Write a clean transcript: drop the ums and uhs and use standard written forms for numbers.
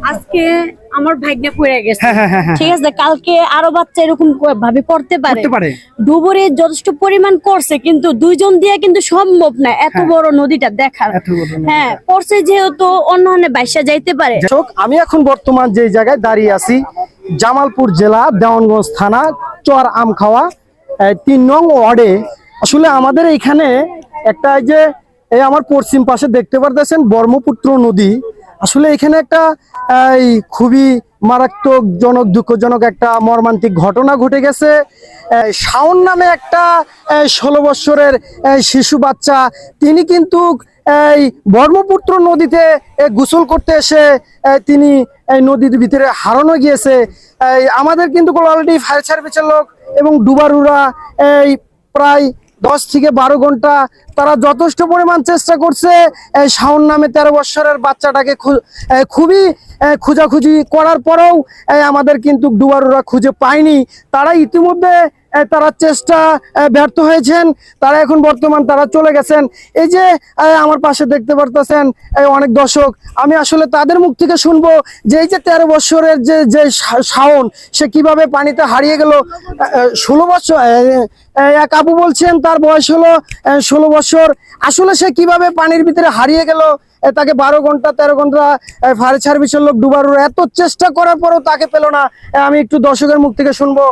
আজকে আমার ভাগ্নে পড়ে গেছে। হ্যাঁ। ঠিক আছে, কালকে আরো বাচ্চা এরকম ভাবে পড়তে পারে। ডুবুরে যথেষ্ট পরিমাণ করছে, কিন্তু দুইজন দিয়ে কিন্তু সম্ভব না এত বড় নদীটা দেখার। হ্যাঁ, পড়ছে যেহেতু অন্য বাইসা যাইতে পারে। আমি এখন বর্তমান যে জায়গায় দাঁড়িয়ে আছি, জামালপুর জেলা দেওয়ানগঞ্জ থানা চর আমখাওয়া ৩ নং ওয়ার্ডে। আসলে আমাদের এইখানে একটা যে এই আমার পশ্চিম পাশে দেখতে পারতেছেন ব্রহ্মপুত্র নদী। আসলে এখানে একটা খুবই মারাত্মকজনক দুঃখজনক একটা মর্মান্তিক ঘটনা ঘটে গেছে। শাওন নামে একটা 16 বছরের শিশু বাচ্চা, তিনি কিন্তু এই ব্রহ্মপুত্র নদীতে গোসল করতে এসে তিনি এই নদীর ভিতরে হারানো গিয়েছে। আমাদের কিন্তু অলরেডি ফায়ার সার্ভিসের লোক এবং ডুবারুরা এই প্রায় 10 থেকে 12 ঘন্টা তারা যথেষ্ট পরিমাণ চেষ্টা করছে এই শাওন নামে 13 বছরের বাচ্চাটাকে খুবই খোঁজাখুঁজি করার পরেও আমাদের কিন্তু ডুবারুরা খুঁজে পায়নি। তারা ইতিমধ্যে তারা চেষ্টা ব্যর্থ হয়েছেন। তারা এখন বর্তমান তারা চলে গেছেন। এই যে আমার পাশে দেখতে পারতেছেন অনেক দর্শক, আমি আসলে তাদের মুখ থেকে শুনবো যে এই যে 13 বছরের যে শাওন, সে কিভাবে পানিতে হারিয়ে গেল। 16 বছর এক আপু বলছেন তার বয়স হলো 16 বছর। আসলে সে কিভাবে পানির ভিতরে হারিয়ে গেল, তাকে 12 ঘন্টা 13 ঘন্টা ফায়ার সার্ভিসের লোক ডুবারুরা এত চেষ্টা করার পরেও তাকে পেল না। আমি একটু দর্শকের মুখ থেকে শুনবো।